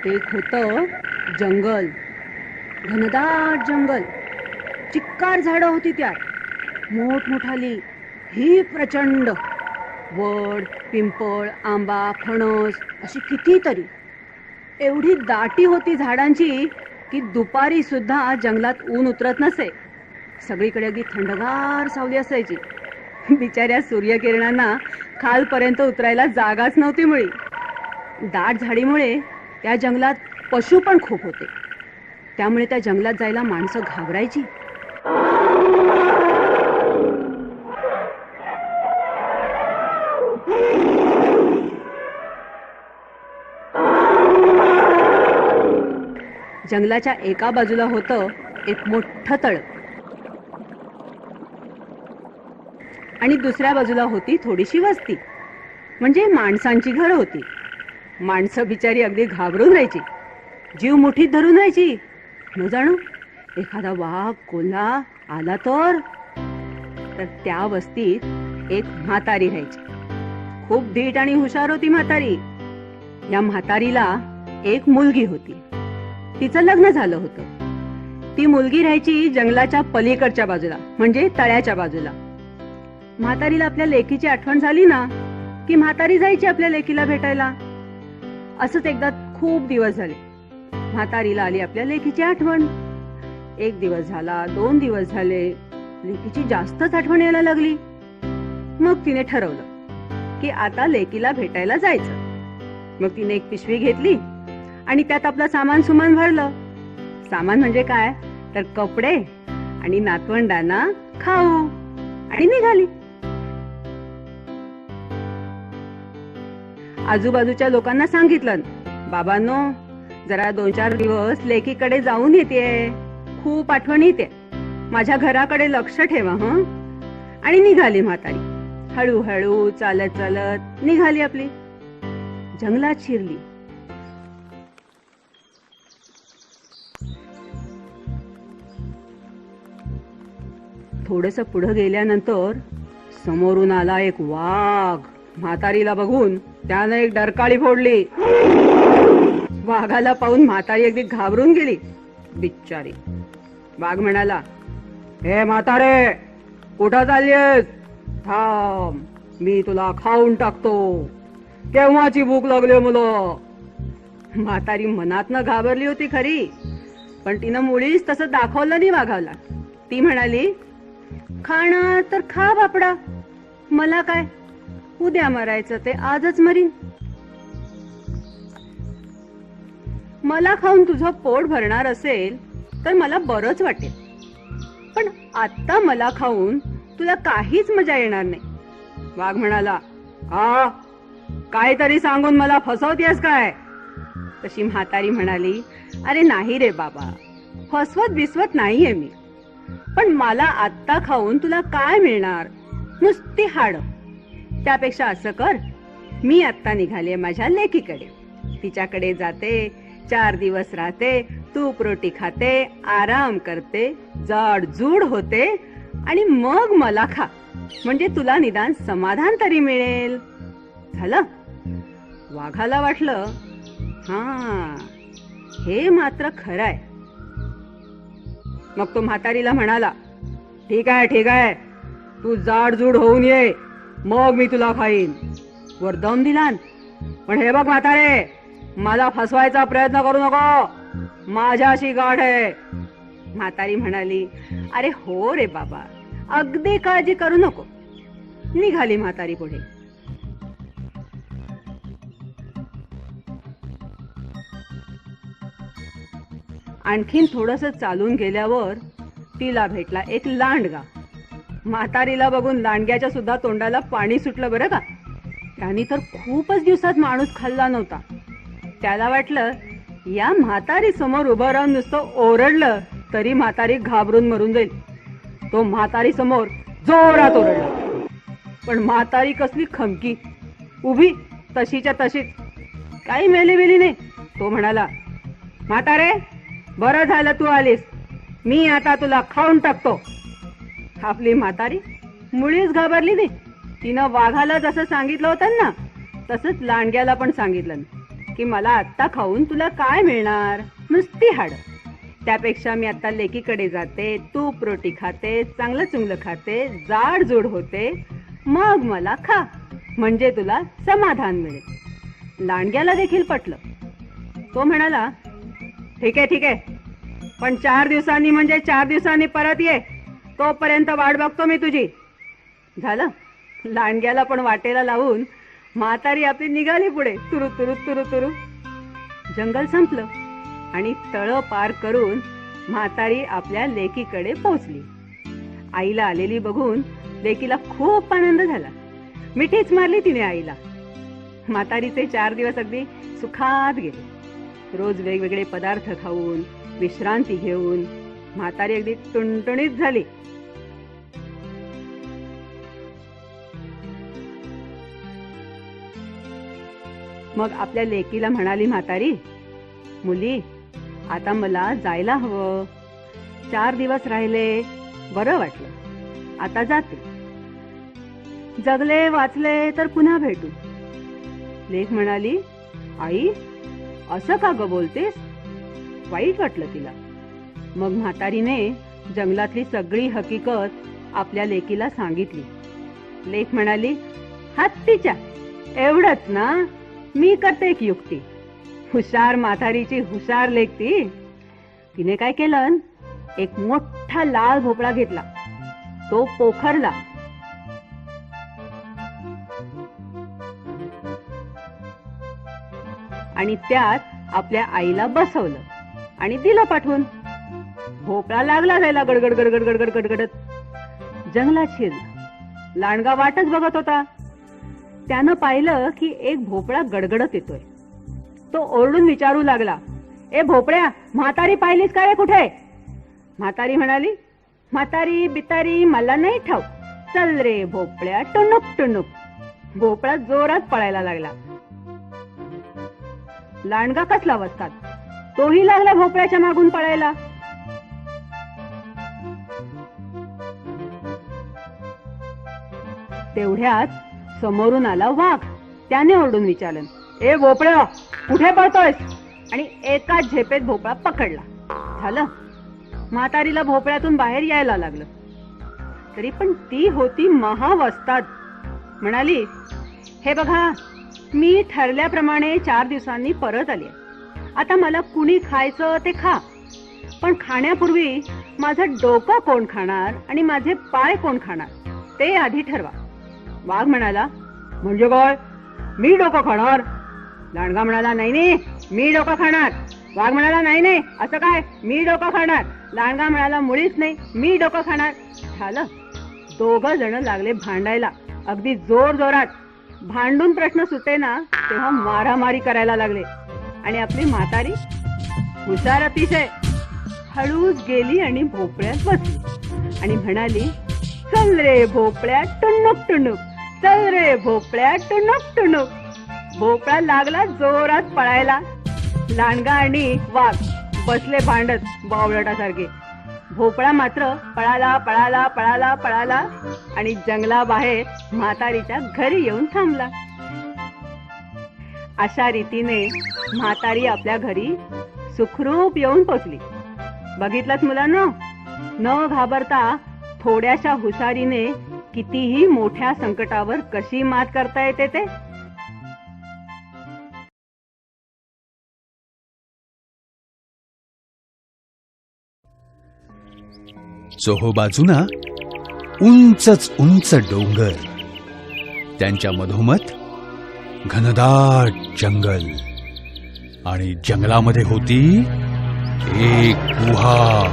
एक होतं जंगल, घनदाट जंगल. चिक्कार झाडं होती त्यात, मोठमोठाली, ही प्रचंड. वड, पिंपळ, आंबा, फणस अशी कितीतरी. एवढी दाटी होती झाडांची की दुपारी सुद्धा जंगलात ऊन उतरत नसे. सगळीकडे अगदी थंडगार सावली असायची. बिचाऱ्या सूर्यकिरणांना खालपर्यंत उतरायला जागाच नव्हती मुळी. दाट झाडीमुळे त्या जंगलात पशु पण खूप होते. त्यामुळे त्या जंगलात जायला माणसं घाबरायची. जंगलाच्या एका बाजूला होतं एक मोठं तळ आणि दुसऱ्या बाजूला होती थोडीशी वस्ती, म्हणजे माणसांची घरं होती. माणसं बिचारी अगदी घाबरून राहायची, जीव मुठीत धरून राहायची. न जाणू एखादा वाघ कोल्हा आला तर त्या वस्तीत एक म्हातारी राहायची. खूप धीट आणि हुशार होती म्हातारी. या म्हातारीला एक मुलगी होती. तिचं लग्न झालं होतं. ती मुलगी राहायची जंगलाच्या पलीकडच्या बाजूला, म्हणजे तळ्याच्या बाजूला. म्हातारीला आपल्या लेकीची आठवण झाली ना की म्हातारी जायची आपल्या लेकीला भेटायला. असंच एकदा खूप दिवस झाले, म्हातारीला आली आपल्या लेकीची आठवण. एक दिवस झाला, 2 दिवस झाले, लेकीची जास्तच आठवण यायला लागली. मग तिने ठरवलं की आता लेकीला भेटायला जायचं. मग तिने एक पिशवी घेतली आणि त्यात आपलं सामान सुमान भरलं. सामान म्हणजे काय तर कपडे आणि नातवंडांना खाऊ, आणि निघाली. आजूबाजूच्या लोकांना सांगितलं, बाबांनो जरा 2-4 दिवस लेकीकडे जाऊन येते, खूप आठवण येते, माझ्या घराकडे लक्ष ठेवा हं. आणि निघाली म्हातारी. हळूहळू चालत चालत निघाली आपली. जंगलात शिरली. थोडस पुढे गेल्यानंतर समोरून आला एक वाघ. म्हातारीला बघून त्यानं एक डरकाळी फोडली. वाघाला पाहून म्हातारी अगदी घाबरून गेली बिचारी. वाघ म्हणाला, हे म्हातारे कुठं चाललीस? थांब, मी तुला खाऊन टाकतो. केव्हाची भूक लागली मुलं. म्हातारी मनातनं घाबरली होती खरी, पण तिनं मुळीच तसं दाखवलं नाही वाघाला. ती म्हणाली, खाणं तर खा बापडा, मला काय, उद्या मरायचं ते आजच मरीन. मला खाऊन तुझं पोट भरणार असेल तर मला बरंच वाटेल, पण आता मला खाऊन तुला काहीच मजा येणार नाही. वाघ म्हणाला, आ काहीतरी सांगून मला फसवतेस काय? तशी म्हातारी म्हणाली, अरे नाही रे बाबा, फसवत बिसवत नाहीये मी, पण मला आत्ता खाऊन तुला काय मिळणार, नुसती हाड. त्यापेक्षा असं कर, मी आत्ता निघाले माझ्या लेकीकडे, तिच्याकडे जाते, 4 दिवस राहते, तूप रोटी खाते, आराम करते, जाडजूड होते, आणि मग मला खा, म्हणजे तुला निदान समाधान तरी मिळेल. झालं. वाघाला वाटलं, हा हे मात्र खरं आहे. मग तो म्हातारीला म्हणाला, ठीक आहे ठीक आहे, तू जाडजूड होऊन ये, मग मी तुला खाईन. वर दम दिला. पण हे बघ म्हातारे, मला फसवायचा प्रयत्न करू नको, माझ्याशी गाठ आहे. म्हातारी म्हणाली, अरे हो रे बाबा, अगदी काळजी करू नको. निघाली म्हातारी पुढे. आणखीन थोडस चालून गेल्यावर तिला भेटला एक लांडगा. म्हातारीला बघून लांडग्याच्या सुद्धा तोंडाला पाणी सुटलं बरं का. त्याने तर खूपच दिवसात माणूस खाल्ला नव्हता. त्याला वाटलं या म्हातारी समोर उभं राहून नुसतं ओरडलं तरी म्हातारी घाबरून मरून जाईल. तो म्हातारी समोर जोरात ओरडला, पण म्हातारी कसली खमकी, उभी तशीच्या तशीच, काही मेली नाही. तो म्हणाला, म्हातारे बरं झालं तू आलीस, मी आता तुला खाऊन टाकतो. आपली म्हातारी मुळीच घाबरली नाही. तिनं वाघाला जसं सांगितलं होतं ना तसंच लांडग्याला पण सांगितलं. की मला आत्ता खाऊन तुला काय मिळणार, नुसती हाडं. त्यापेक्षा मी आता लेकीकडे जाते, तूप रोटी खाते, चांगलं चुंगलं खाते, जाडजूड होते, मग मला खा, म्हणजे तुला समाधान मिळेल. लांडग्याला देखील पटलं. तो म्हणाला, ठीक आहे ठीक आहे, पण 4 दिवसांनी म्हणजे 4 दिवसांनी परत ये, तोपर्यंत वाट बघतो मी तुझी. झालं. लांडग्याला पण वाटेला लावून म्हातारी आपली निघाली पुढे, तुरु तुरु तुरु तुरु. जंगल संपलं आणि तळं पार करून म्हातारी आपल्या लेकीकडे पोहोचली. आईला आलेली बघून लेकीला खूप आनंद झाला. मिठीच मारली तिने आईला. म्हातारीचे 4 दिवस अगदी सुखात गेले. रोज वेगवेगळे पदार्थ खाऊन, विश्रांती घेऊन म्हातारी अगदी टुणटुणीत झाली. मग आपल्या लेकीला म्हणाली म्हातारी, मुली, आता मला जायला हवं. 4 दिवस राहिले, बरं वाटलं, आता जाते. जगले वाचले तर पुन्हा भेटू. लेक म्हणाली, आई, असं का ग बोलतेस? वाईट वाटलं तिला. मग म्हातारीने जंगलातली सगळी हकीकत आपल्या लेकीला सांगितली. लेक म्हणाली, हत्तीच्या, एवढंच ना, मी करते एक युक्ती. हुशार म्हातारीची हुशार लेक ती. तिने काय केलं, एक मोठा लाल भोपळा घेतला, तो पोखरला. आणि त्यात आपल्या आईला बसवलं आणि दिलं पाठवून. भोपळा लागला जायला गडगड गडगड गडगड गडगडत. जंगलात शिरला. लांडगा वाटच बघत होता. त्यानं पाहिलं की एक भोपळा गडगडत येतोय. तो ओरडून विचारू लागला, ए भोपळ्या, म्हातारी पाहिलीस का रे कुठे? म्हातारी म्हणाली, म्हातारी बितारी मला नाही ठाऊक, चल रे भोपळ्या टुणुक टुणुक. भोपळा जोरात पळायला लागला. लांडगा कसला वस्तात, तोही लागला भोपळ्याच्या मागून पळायला. तेवढ्यात समोरून आला वाघ. त्याने ओरडून विचारलं, ए भोपळ्या, कुठे पळतोयस? आणि एकाच झेपेत भोपळा पकडला. झालं. म्हातारीला भोपळ्यातून बाहेर यायला लागलं. तरी पण ती होती महावस्ताद. म्हणाली, हे बघा, मी ठरल्याप्रमाणे 4 दिवसांनी परत आली. आता मला कुणी खायचं ते खा, पण खाण्यापूर्वी माझं डोकं कोण खाणार आणि माझे पाय कोण खाणार ते आधी ठरवा. वाघ म्हणाला, म्हणजे काय, मी डोकं खाणार? लांडगा म्हणाला, नाही नाही, मी डोकं खाणार. वाघ म्हणाला, नाही नाही, असं काय, मी डोकं खाणार. लांडगा म्हणाला, मुळीच नाही, मी डोकं खाणार. झालं. 2 जण लागले भांडायला, अगदी जोर जोरात. भांडून प्रश्न सुटेना तेव्हा मारामारी करायला लागले. आणि आपली म्हातारी, हुशार अतिशय, हळूच गेली आणि भोपळ्यात बसली आणि म्हणाली, चल रे भोपळ्या टुणुक टुणुक, चल रे भोपळ्या टुणुक टुणुक. भोपळा लागला जोरात पळायला. लांडगा आणि वाघ बसले भांडत बावळटासारखे. भोपळा मात्र पळाला पळाला पळाला पळाला आणि जंगलाबाहेर म्हातारीच्या घरी येऊन थांबला. अशा रीतीने म्हातारी आपल्या घरी सुखरूप येऊन पोचली. बघितलंच मुलांनो, न घाबरता थोड्याशा हुशारीने कितीही मोठ्या संकटावर कशी मात करता येते ते. चोहोबाजूना उंचच उंच डोंगर, त्यांच्या मधोमध घनदाट जंगल. आणि जंगलामध्ये होती एक गुहा.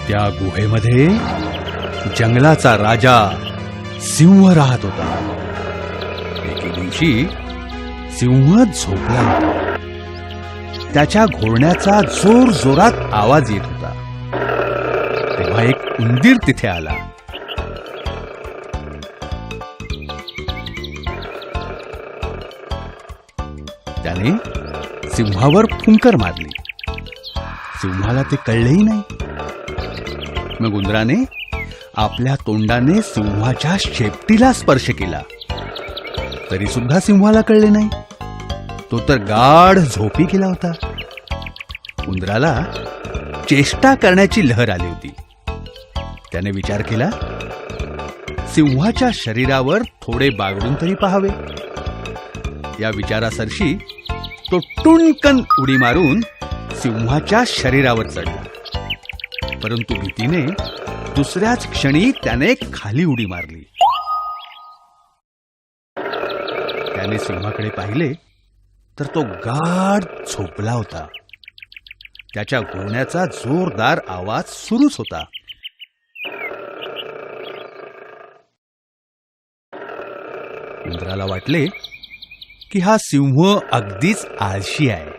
त्या गुहेमध्ये जंगलाचा राजा सिंह राहत होता. एके दिवशी सिंह झोपला होता. त्याच्या घोरण्याचा जोर जोरात आवाज येत होता. तेव्हा एक उंदीर तिथे आला. त्याने सिंहावर फुंकर मारली. सिंहाला ते कळलेही नाही. मग उंदराने आपल्या तोंडाने सिंहाच्या शेपटीला स्पर्श केला, तरी सुद्धा सिंहाला कळले नाही. तो तर गाढ झोपी गेला होता. उंदराला चेष्टा करण्याची लहर आली होती. त्याने विचार केला, सिंहाच्या शरीरावर थोडे बागडून तरी पाहावे. या विचारासरशी तो टुणकन उडी मारून सिंहाच्या शरीरावर चढला. परंतु भीतीने दुसऱ्याच क्षणी त्याने खाली उडी मारली. त्याने सिंहाकडे पाहिले तर तो गाढ झोपला होता. त्याच्या घोरण्याचा जोरदार आवाज सुरूच होता. उंदराला वाटले की हा सिंह अगदीच आळशी आहे.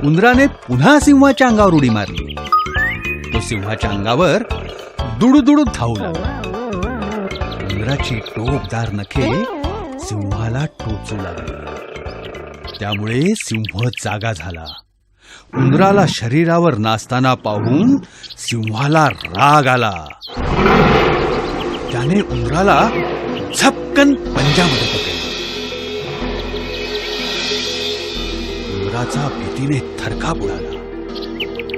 उंदराने पुन्हा सिंहाच्या अंगावर उडी मारली. तो सिंहाच्या अंगावर दुडूदुडू धावू लागला. उंदराची टोकदार नखे सिंहाला टोचू लागली. त्यामुळे सिंह जागा झाला. उंदराला शरीरावर नाचताना पाहून सिंहाला राग आला. त्याने उंदराला झपकन पंजामध्ये पकडले. उंदराचा भीतीने थरकाप उडाला.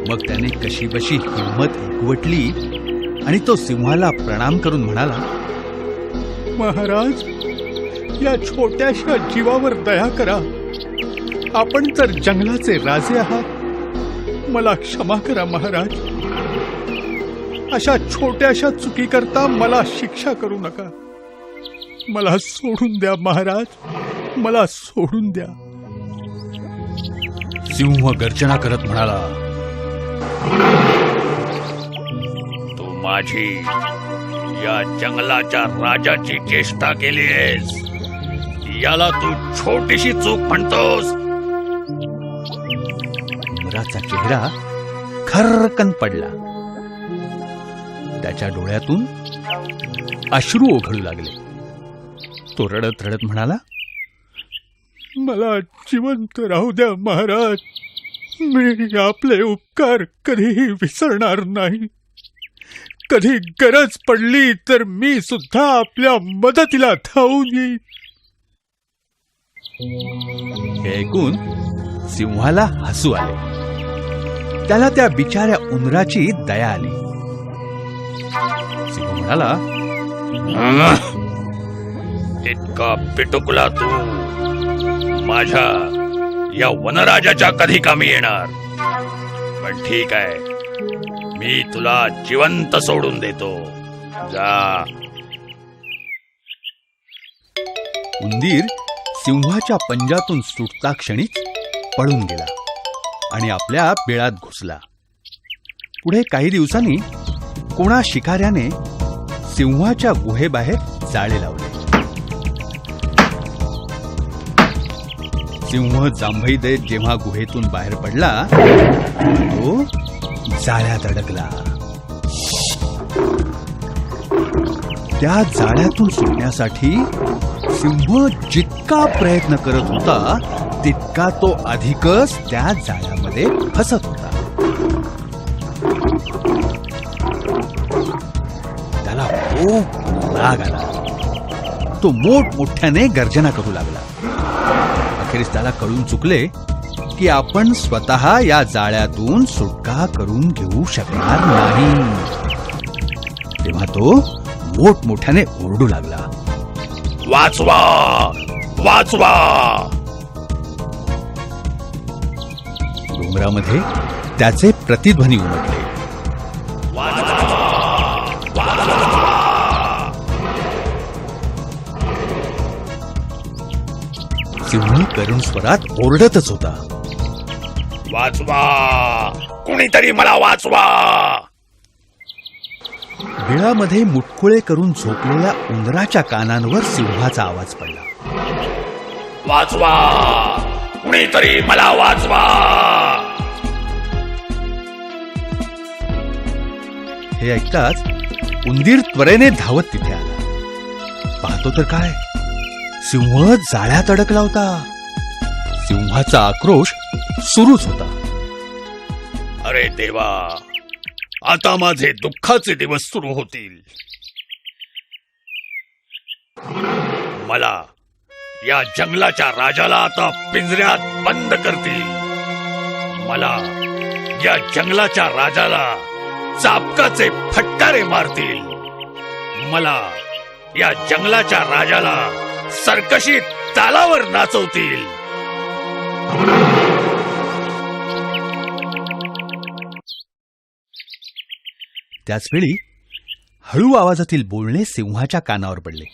मग त्याने कशीबशी हिंमत एकवटली आणि तो सिंहाला प्रणाम करून म्हणाला, महाराज, या छोट्याशा जीवावर दया करा. आपण तर जंगलाचे राजे आहात. मला क्षमा करा महाराज. अशा छोट्याशा चुकीकरता मला शिक्षा करू नका. मला सोडून द्या महाराज, मला सोडून द्या. सिंह गर्जना करत म्हणाला, तू माझी या जंगलाच्या राजाची चेष्टा केलीस. याला तू छोटीशी चूक म्हणतोस. उंदराचा चेहरा खर्रकन पडला. त्याच्या डोळ्यातून अश्रू ओघळू लागले. तो रडत रडत म्हणाला, मला जिवंत राहू द्या महाराज. मी आपले उपकार कधीही विसरणार नाही. कधी गरज पडली तर मी सुद्धा आपल्या मदतीला धावून येईन. हे ऐकून सिंहाला हसू आले. त्याला त्या बिचाऱ्या उंदराची दया आली. सिंह म्हणाला, इतका पिटुकला तू माझ्या या वनराजाच्या कधी कामी येणार. पण ठीक आहे, मी तुला जिवंत सोडून देतो. जा. उंदीर सिंहाच्या पंजातून सुटता क्षणीच पळून गेला आणि आपल्या बिळात घुसला. पुढे काही दिवसांनी कोणा शिकाऱ्याने सिंहाच्या गुहेबाहेर जाळे लावले. सिंह जांभई देत जेव्हा गुहेतून बाहेर पडला, तो जाळ्यात अडकला. त्या जाळ्यातून सुटण्यासाठी सिंह जितका प्रयत्न करत होता तितका तो अधिकच त्या जाळ्यामध्ये फसत होता. त्याला खूप राग आला. तो मोठमोठ्याने गर्जना करू लागला. अखेरीस त्याला कळून चुकले की आपण स्वतः या जाळ्यातून सुटका करून घेऊ शकणार नाही. तेव्हा तो मोठमोठ्याने ओरडू लागला, वाचवा, वाचवा. डोंगरामध्ये त्याचे प्रतिध्वनी उमटले. सिंह करुण स्वरात ओरडतच होता, वाचवा, कुणीतरी मला वाचवा. बिळामध्ये मुटकुळे करून झोपलेल्या उंदराच्या कानांवर सिंहाचा आवाज पडला, वाचवा, कुणीतरी मला वाचवा. हे ऐकताच उंदीर त्वरेने धावत तिथे आला. पाहतो तर काय, सिंह जाळ्यात अडकला होता. सिंहाचा आक्रोश सुरूच होता. अरे देवा, आता माझे दुःखाचे दिवस सुरू होतील. मला या जंगलाच्या राजाला आता पिंजऱ्यात बंद करतील. मला या जंगलाच्या राजाला चाबकाचे फटकारे मारतील. मला या जंगलाच्या राजाला सर्कशीत तालावर नाचवतील. त्याचवेळी हळू आवाजातील बोलणे सिंहाच्या कानावर पडले.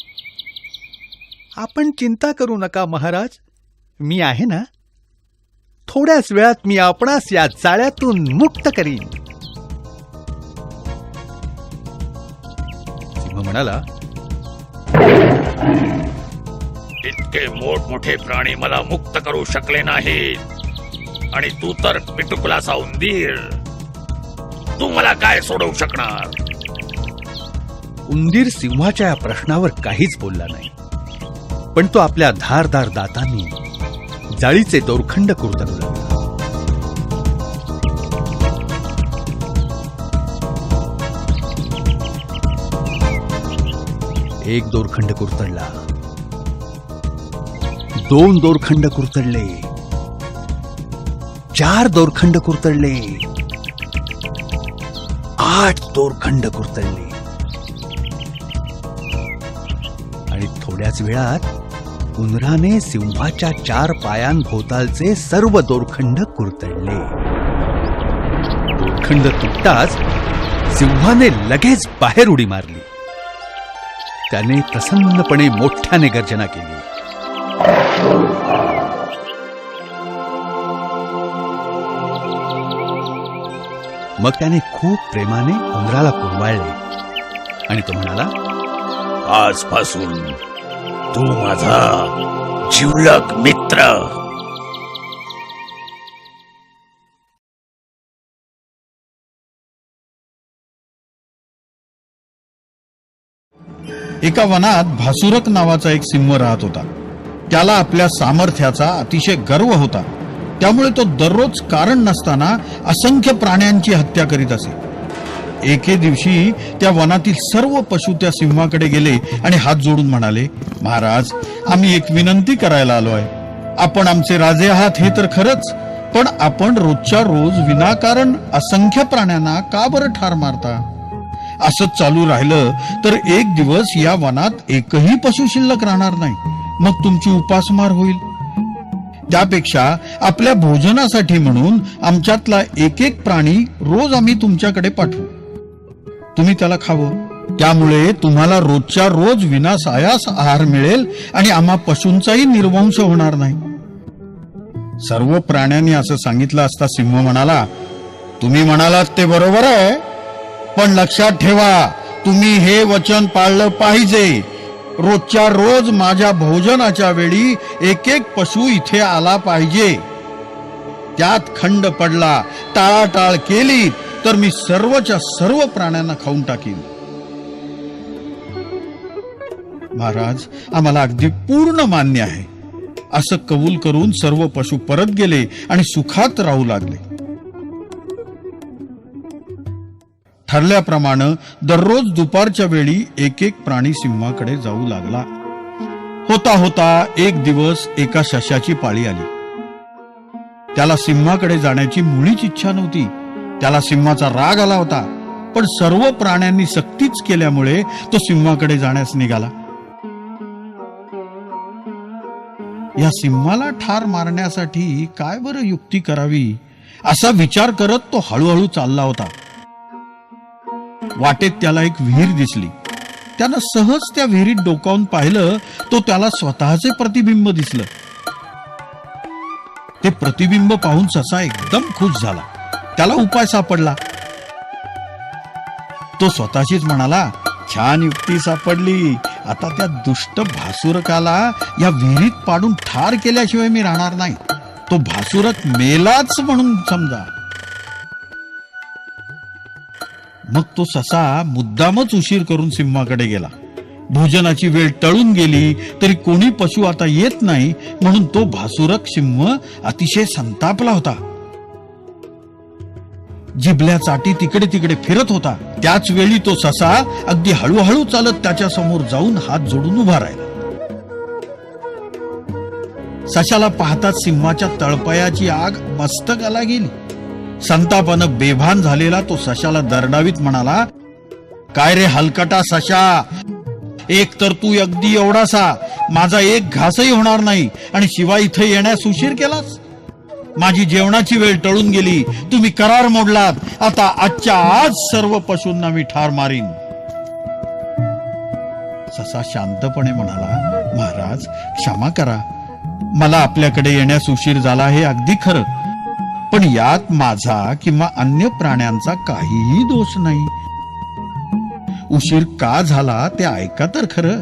आपण चिंता करू नका महाराज, मी आहे ना. थोड्याच वेळात मी आपणास या जाळ्यातून मुक्त करीन. सिंह म्हणाला, इतके मोठमोठे प्राणी मला मुक्त करू शकले नाहीत, आणि तू तर पिटुकलाचा उंदीर. तू मला काय सोडवू शकणार? उंदीर सिंहाच्या या प्रश्नावर काहीच बोलला नाही, पण तो आपल्या धारदार दातांनी जाळीचे दोरखंड कुरतडू लागला. एक दोरखंड कुरतडला, 2 दोरखंड कुरतडले, 4 दोरखंड कुरतडले, 8 दोरखंड कुरतडले, आणि थोड्याच वेळात उंदराने सिंहाच्या 4 पायांभोवतालचे सर्व दोरखंड कुरतडले. दोरखंड तुटताच सिंहाने लगेच बाहेर उडी मारली. त्याने प्रसन्नपणे मोठ्याने गर्जना केली. मग त्याने खूप प्रेमाने उंदराला कुरवाळले आणि तो म्हणाला, आजपासून तू माझा जिवलग मित्र. एका वनात भासुरक नावाचा एक सिंह राहत होता. त्याला आपल्या सामर्थ्याचा अतिशय गर्व होता. त्यामुळे तो दररोज कारण नसताना असंख्य प्राण्यांची हत्या करीत असे. एके दिवशी त्या वनातील सर्व पशु त्या सिंहाकडे गेले आणि हात जोडून म्हणाले, महाराज, आम्ही एक विनंती करायला आलो आहे. आपण आमचे राजे आहात हे तर खरंच, पण आपण रोजच्या रोज विनाकारण असंख्य प्राण्यांना का बरं ठार मारता? असंच चालू राहिलं तर एक दिवस या वनात एकही पशु शिल्लक राहणार नाही. मग तुमची उपासमार होईल. त्यापेक्षा आपल्या भोजनासाठी म्हणून आमच्यातला एक एक प्राणी रोज आम्ही तुमच्याकडे पाठवू. तुम्ही त्याला खावं. त्यामुळे तुम्हाला रोजच्या रोज विनासायास आहार मिळेल आणि आम्हा पशूंचाही निर्वंश होणार नाही. सर्व प्राण्यांनी असं सांगितलं असता सिंह म्हणाला, तुम्ही म्हणालात ते बरोबर आहे, पण लक्षात ठेवा, तुम्ही हे वचन पाळलं पाहिजे. रोजच्या रोज माझ्या भोजनाच्या वेळी एक एक पशु इथे आला पाहिजे. त्यात खंड पडला, टाळाटाळ केली तर मी सर्वच्या सर्व प्राण्यांना खाऊन टाकीन. महाराज, आम्हाला अगदी पूर्ण मान्य आहे. असं कबूल करून सर्व पशु परत गेले आणि सुखात राहू लागले. ठरल्याप्रमाणे दररोज दुपारच्या वेळी एक एक प्राणी सिंहाकडे जाऊ लागला. होता होता एक दिवस एका सश्याची पाळी आली. त्याला सिंहाकडे जाण्याची मुळीच इच्छा नव्हती. त्याला सिंहाचा राग आला होता, पण सर्व प्राण्यांनी सक्तीच केल्यामुळे तो सिंहाकडे जाण्यास निघाला. या सिंहाला ठार मारण्यासाठी काय बरं युक्ती करावी असा विचार करत तो हळूहळू चालला होता. वाटेत त्याला एक विहीर दिसली. त्यानं सहज त्या विहिरीत डोकावून पाहिलं, तो त्याला स्वतःचे प्रतिबिंब दिसलं. ते प्रतिबिंब पाहून ससा एकदम खुश झाला. त्याला उपाय सापडला. तो स्वतःशीच म्हणाला, छान युक्ती सापडली. आता त्या दुष्ट भासुरकाला या विहिरीत पाडून ठार केल्याशिवाय मी राहणार नाही. तो भासुरक मेलाच म्हणून समजा. मग तो ससा मुद्दामच उशीर करून सिंहाकडे गेला. भोजनाची वेळ टळून गेली तरी कोणी पशु आता येत नाही म्हणून तो भासुरक सिंह अतिशय संतापला होता. जिभल्या चाटी तिकडे तिकडे फिरत होता. त्याच वेळी तो ससा अगदी हळूहळू चालत त्याच्या समोर जाऊन हात जोडून उभा राहिला. सशाला पाहताच सिंहाच्या तळपायाची आग मस्तकाला गेली. संतापानं बेभान झालेला तो सशाला दरडावीत म्हणाला, काय रे हलकटा सशा, एक तर तू अगदी एवढासा, माझा एक घासही होणार नाही आणि शिवाय इथे येण्यास उशीर केलास. माझी जेवणाची वेळ टळून गेली, तुम्ही करार मोडलात. आता आजच्या आज सर्व पशूंना मी ठार मारीन. ससा शांतपणे म्हणाला, महाराज क्षमा करा, मला आपल्याकडे येण्यास उशीर झाला हे अगदी खरं, पण यात माझा किंवा अन्य प्राण्यांचा काहीही दोष नाही. उशीर का झाला ते ऐका तर खरं.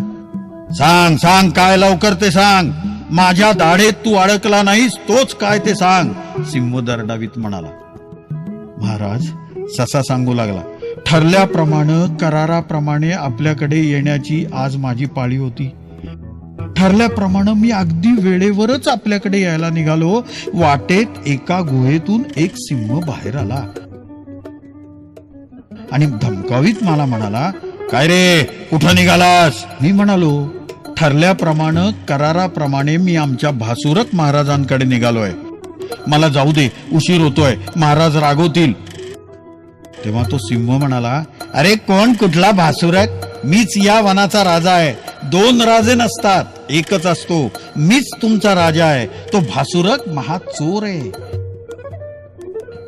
सांग सांग, काय लवकर ते सांग. माझ्या दाढेत तू अडकला नाहीस तोच काय ते सांग, सिंह दरडावीत म्हणाला. महाराज, ससा सांगू लागला, ठरल्याप्रमाणे कराराप्रमाणे आपल्याकडे येण्याची आज माझी पाळी होती. ठरल्याप्रमाणे मी अगदी वेळेवरच आपल्याकडे यायला निघालो. वाटेत एका गुहेतून एक सिंह बाहेर आला आणि धमकावीत मला म्हणाला, काय रे कुठं निघालास. मी म्हणालो, ठरल्याप्रमाणे कराराप्रमाणे मी आमच्या भासुरक महाराजांकडे निघालोय, मला जाऊ दे, उशीर होतोय, महाराज रागवतील. तेव्हा तो सिंह म्हणाला, अरे कोण कुठला भासुरक, मीच या वनाचा राजा आहे. 2 राजे नसतात, एकच असतो, मीच तुमचा राजा आहे. तो भासुरक महाचोर आहे,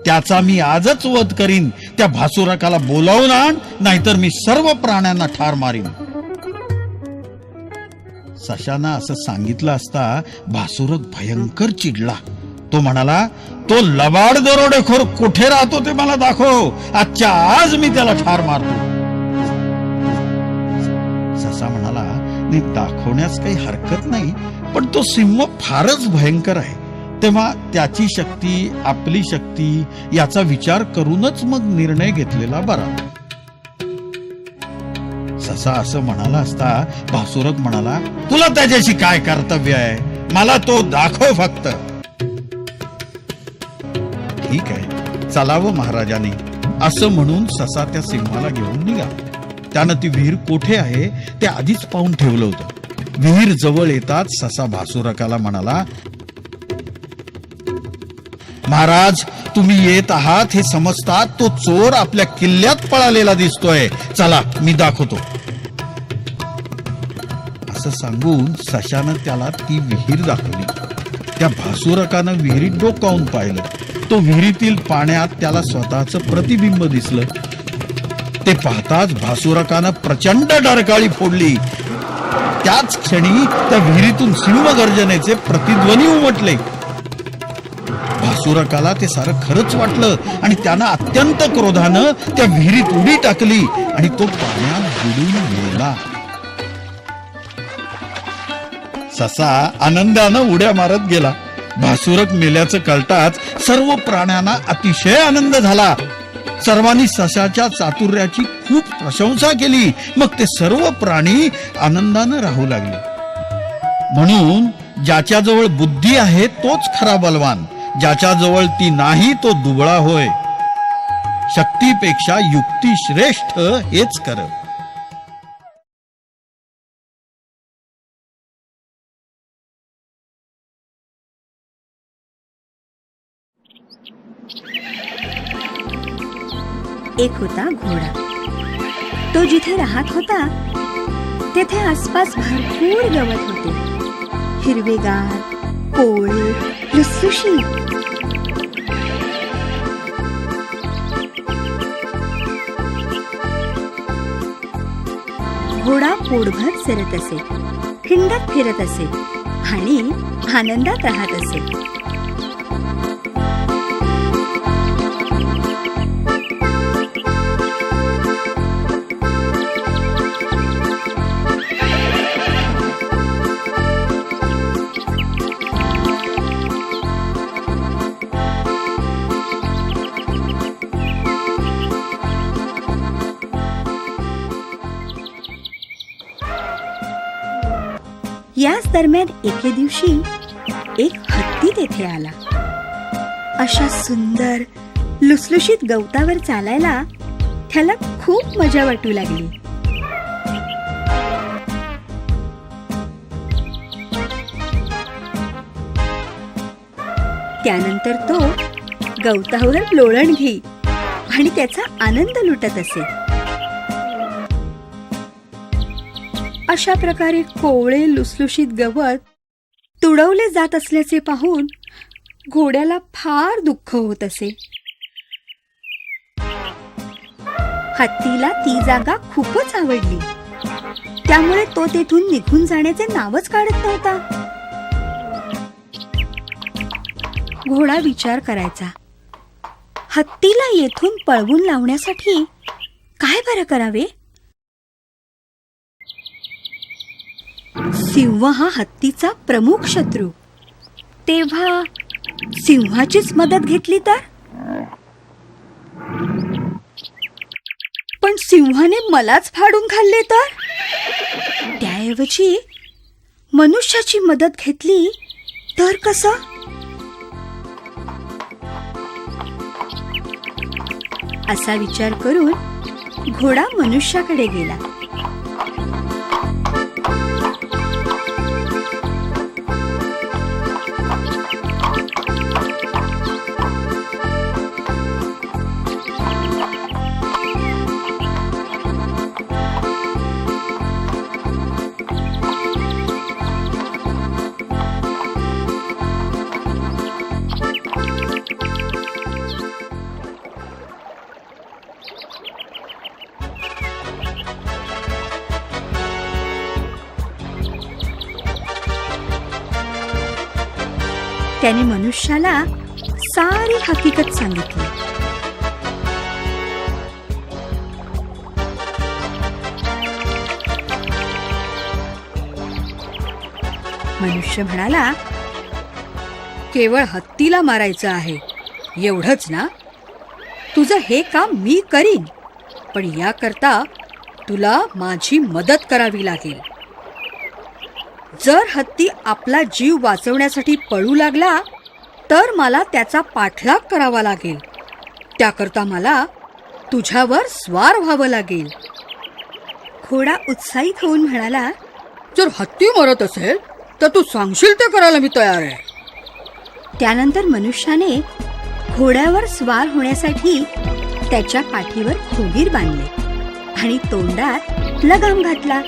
त्याचा मी आजच वध करीन. त्या भासुरकाला बोलावून आण, नाहीतर मी सर्व प्राण्यांना ठार मारीन. सशानं असं सांगितलं असता भासुरक भयंकर चिडला. तो म्हणाला, तो लबाड दरोडेखोर कुठे राहतो ते मला दाखव, आजच्या आज मी त्याला ठार मारतो. ससा म्हणाला, नाही, दाखवण्यास काही हरकत नाही, पण तो सिंह फारच भयंकर आहे. तेव्हा त्याची शक्ती आपली शक्ती याचा विचार करूनच मग निर्णय घेतलेला बरा. ससा असं म्हणाला असता भासुरक म्हणाला, तुला त्याच्याशी काय कर्तव्य आहे, मला तो दाखव फक्त. ठीक आहे, चलावं महाराजांनी, असं म्हणून ससा त्या सिंहाला घेऊन निघाला. त्यानं ती विहीर कोठे आहे ते आधीच पाहून ठेवलं होतं. विहीर जवळ येताच ससा भासुरकाला म्हणाला, महाराज तुम्ही येत आहात हे समजतात तो चोर आपल्या किल्ल्यात पळालेला दिसतोय, चला मी दाखवतो. असं सांगून सशानं त्याला ती विहीर दाखवली. त्या भासुरकानं विहिरीत डोकावून पाहिलं. तो विहिरीतील पाण्यात त्याला स्वतःचं प्रतिबिंब दिसलं. ते पाहताच भासुरकानं प्रचंड डरकाळी फोडली. त्याच क्षणी त्या विहिरीतून सिंहगर्जनेचे प्रतिध्वनी उमटले. भासुरकाला ते सारं खरंच वाटलं आणि त्यानं अत्यंत क्रोधानं त्या विहिरीत उडी टाकली आणि तो पाण्यात बुडून गेला. ससा आनंदानं उड्या मारत गेला. भासुरक मेल्याचं कळताच सर्व प्राण्यांना अतिशय आनंद झाला. सर्वांनी सशाच्या चातुर्याची खूप प्रशंसा केली. मग ते सर्व प्राणी आनंदानं राहू लागले. म्हणून ज्याच्याजवळ बुद्धी आहे तोच खरा बलवान, ज्याच्याजवळ ती नाही तो दुबळा होय. शक्तीपेक्षा युक्ती श्रेष्ठ हेच कर. एक होता घोडा. तो जिथे राहत होता तेथे आसपास भरपूर गवत होते, हिरवेगार, कोवळे, लुसलुशीत. घोडा पोटभर चरत असे, खिंडत फिरत असे आणि आनंदात राहत असे. याच दरम्यान एके दिवशी एक हत्ती तेथे आला. अशा सुंदर लुसलुशीत गवतावर चालायला त्याला खूप मजा वाटू लागली. त्यानंतर तो गवतावर लोळण घेई आणि त्याचा आनंद लुटत असे. अशा प्रकारे कोवळे लुसलुशीत गवत तुडवले जात असल्याचे पाहून घोड्याला फार दुःख होत असे. हत्तीला ती जागा खूपच आवडली, त्यामुळे तो तेथून निघून जाण्याचे नावच काढत नव्हता. घोडा विचार करायचा, हत्तीला येथून पळवून लावण्यासाठी काय बरं करावे. सिंह हा हत्तीचा प्रमुख शत्रू. तेव्हा सिंहाचीच मदत घेतली तर? पण सिंहाने मलाच फाडून खाल्ले तर? त्याऐवजी मनुष्याची मदत घेतली तर कसं? असा विचार करून घोडा मनुष्याकडे गेला. त्याने मनुष्याला सारी हकीकत सांगितली. मनुष्य म्हणाला, केवळ हत्तीला मारायचं आहे एवढंच ना? तुझं हे काम मी करीन, पण याकरता तुला माझी मदत करावी लागेल. जर हत्ती आपला जीव वाचवण्यासाठी पळू लागला तर मला त्याचा पाठलाग करावा लागेल. त्याकरता मला तुझ्यावर स्वार व्हावं लागेल. घोडा उत्साहित होऊन म्हणाला, जर हत्ती मरत असेल तर तू सांगशील ते करायला मी तयार आहे. त्यानंतर मनुष्याने घोड्यावर स्वार होण्यासाठी त्याच्या पाठीवर खोगीर बांधले आणि तोंडात लगाम घातला.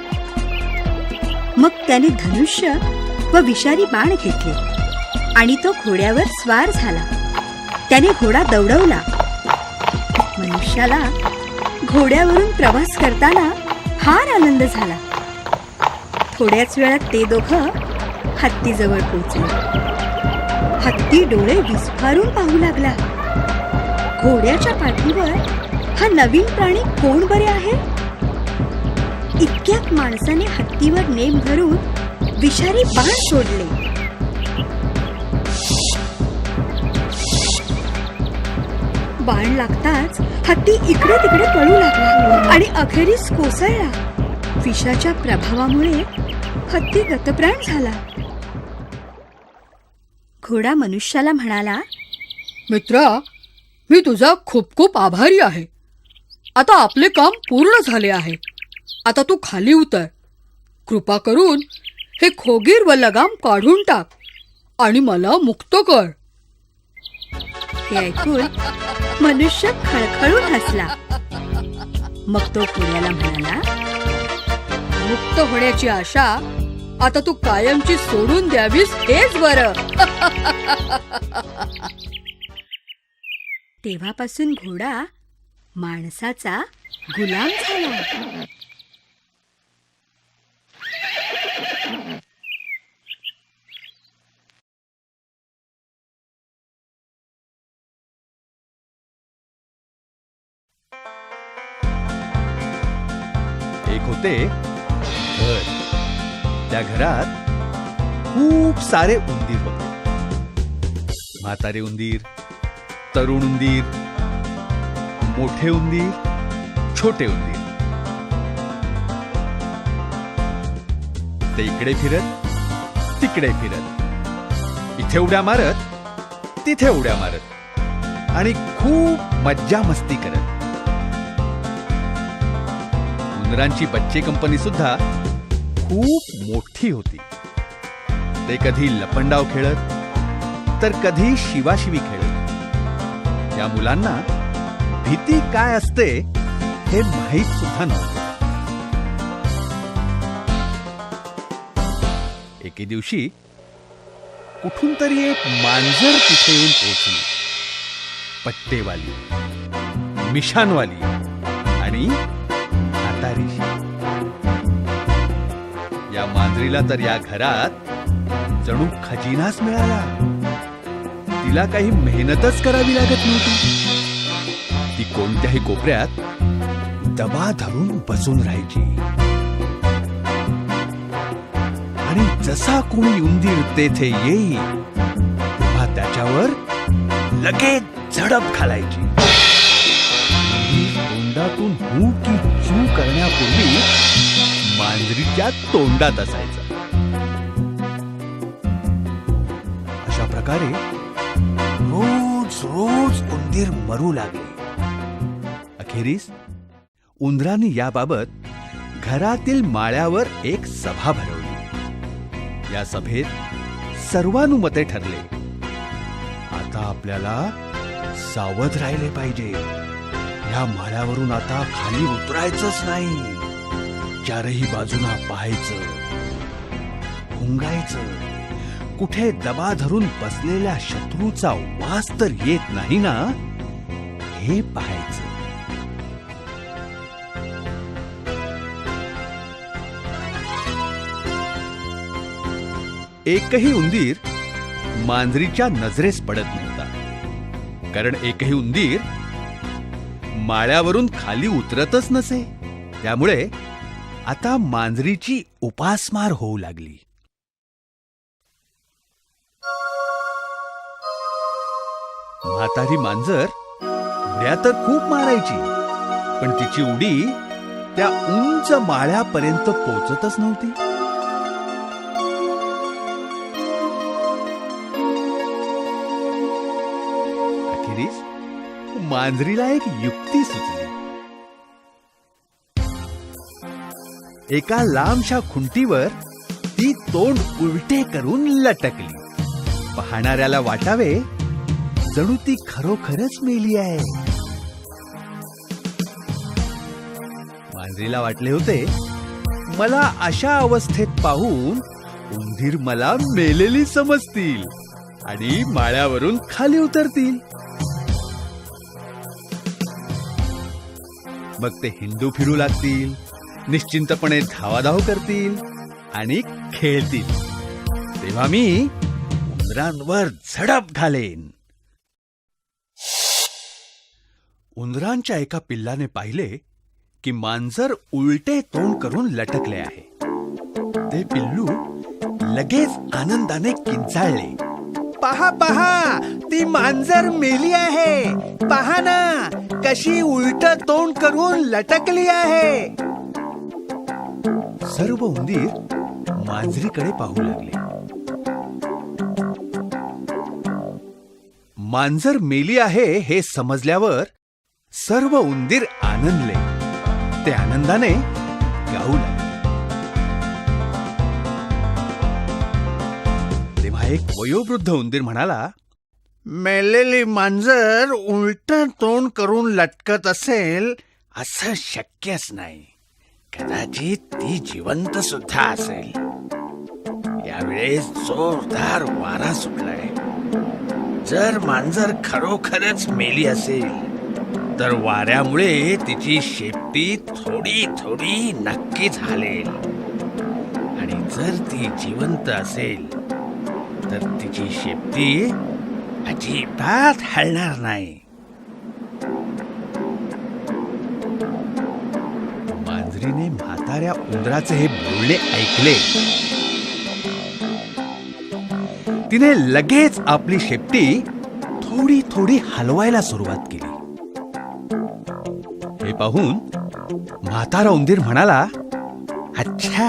मग त्याने धनुष्य व विषारी बाण घेतले आणि तो घोड्यावर स्वार झाला. त्याने घोडा दौडवला. मनुष्याला घोड्यावरून प्रवास करताना फार आनंद झाला. थोड्याच वेळात ते दोघं हत्तीजवळ पोहोचले. हत्ती डोळे विस्फारून पाहू लागला. घोड्याच्या पाठीवर हा नवीन प्राणी कोण बरे आहे? इतक्यात माणसाने हत्तीवर नेम धरून विषारी बाण सोडले. बाण लागताच हत्ती इकडे तिकडे पळू लागला आणि अखेरीस कोसळला. विषाच्या प्रभावामुळे हत्ती गतप्राण झाला. घोडा मनुष्याला म्हणाला, मित्रा, मी तुझा खूप खूप आभारी आहे. आता आपले काम पूर्ण झाले आहे. आता तू खाली उतर. कृपा करून हे खोगीर व लगाम काढून टाक आणि मला मुक्त कर. हे ऐकून मनुष्य खळखळून हसला. मग तो घोड्याला म्हणाला, मुक्त होण्याची आशा आता तू कायमची सोडून द्यावीस हेच बरं. तेव्हापासून घोडा माणसाचा गुलाम झाला. एक होते घर. त्या घरात खूप सारे उंदीर होते. म्हातारे उंदीर, तरुण उंदीर, मोठे उंदीर, छोटे उंदीर. ते इकडे फिरत तिकडे फिरत, इथे उड्या मारत तिथे उड्या मारत आणि खूप मज्जा मस्ती करत. उंदरांची बच्चे कंपनी सुद्धा खूप मोठी होती. ते कधी लपंडाव खेळत, तर कधी शिवाशिवी खेळत. त्या मुलांना भीती काय असते हे माहीत सुद्धा नव्हतं. एके दिवशी कुठून तरी एक मांजर तिथे येऊन पोहोचली. पट्टेवाली, मिशानवाली आणि म्हातारीशी. या मांजरीला तर या घरात जणू खजिनाच मिळाला. तिला काही मेहनतच करावी लागत नव्हती. ती कोणत्याही कोपऱ्यात दबा धरून बसून राहायची आणि जसा कोणी उंदीर तेथे येई तेव्हा त्याच्यावर लगेच झडप घालायची. तोंडातून हू की चू करण्यापूर्वी मांजरीच्या तोंडात असायचं. अशा प्रकारे रोज रोज उंदीर मरू लागले. अखेरीस उंदरांनी याबाबत घरातील माळ्यावर एक सभा भरवली. या सभेत सर्वानुमते ठरले, आता आपल्याला सावध राहिले पाहिजे. या माळ्यावरून आता खाली उतरायचंच नाही. चारही बाजूला पाहायचं, हुंगायचं. कुठे दबा धरून बसलेल्या शत्रूचा वास तर येत नाही ना हे पाहायचं. एकही उंदीर मांजरीच्या नजरेस पडत नव्हता, कारण एकही उंदीर माळ्यावरून खाली उतरतच नसे. त्यामुळे आता मांजरीची उपासमार होऊ लागली. म्हातारी मांजर उड्या तर खूप मारायची, पण तिची उडी त्या उंच माळ्यापर्यंत पोचतच नव्हती. अखेरीस मांजरीला एक युक्ती सुचली. एका लांबशा खुंटीवर ती तोंड उलटे करून लटकली. पाहणाऱ्याला वाटावे जणू ती खरोखरच मेली आहे. मांजरीला वाटले होते, मला अशा अवस्थेत पाहून उंदीर मला मेलेली समजतील आणि माळ्यावरून खाली उतरतील. मग ते हिंडू फिरू लागतील, निश्चिंतपणे धावाधाव करतील आणि खेळतील. तेव्हा मी उंदरांवर झडप घालेन. उंदरांच्या एका पिल्लाने पाहिले की मांजर उलटे तोंड करून लटकले आहे. ते पिल्लू लगेच आनंदाने किंचाळले, पहा पहा, ती मांजर मेली आहे. पहा ना, कशी उलट तोंड करून लटकली आहे. सर्व उंदीर मांजरीकडे पाहू लागले. मांजर मेली आहे हे समजल्यावर सर्व उंदीर आनंदले. ते आनंदाने गाऊ लागले. तेव्हा एक वयोवृद्ध उंदीर म्हणाला, मेलेली मांजर उलट तोंड करून लटकत असेल असं शक्यच नाही. कदाचित ती जिवंत सुद्धा असेल. यावेळेस जोरदार वारा सुटलाय. जर मांजर खरोखरच मेली असेल तर वाऱ्यामुळे तिची शेपटी थोडी थोडी नक्की झालेल. आणि जर ती जिवंत असेल तर तिची शेपटी अजिबात हलणार नाही. मांजरीने म्हाताऱ्या उंदराचे हे बोलणे ऐकले. तिने लगेच आपली शेपटी थोडी थोडी हलवायला सुरुवात केली. हे पाहून म्हातारा उंदीर म्हणाला, अच्छा,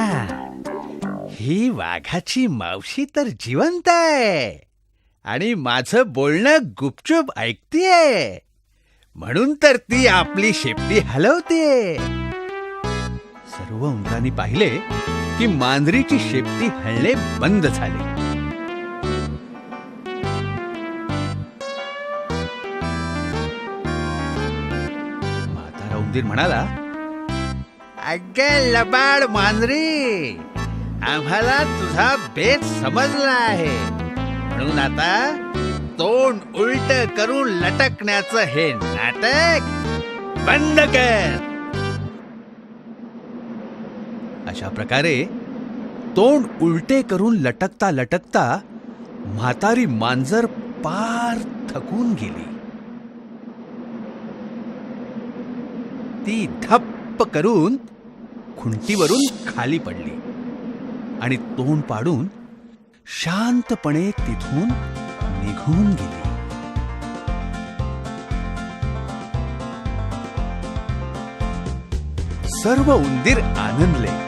ही वाघाची मावशी तर जिवंत आहे आणि माझं बोलणं गुपचूप ऐकतेय, म्हणून तर ती आपली शेपटी हलवते. सर्व उंदरांनी पाहिले की मांजरीची शेपटी हलणे बंद झाले. उंदीर म्हणाला, अगे लबाड मांजरी, आम्हाला तुझा बेत समजला आहे, म्हणून आता तोंड उलट करून लटकण्याचं हे नाटक बंद कर. अशा प्रकारे तोंड उलटे करून लटकता लटकता म्हातारी मांजर पार थकून गेली. ती धप्प करून खुंटीवरून खाली पडली आणि तोंड पाडून शांतपणे तिथून निघून गेली. सर्व उंदीर आनंदले.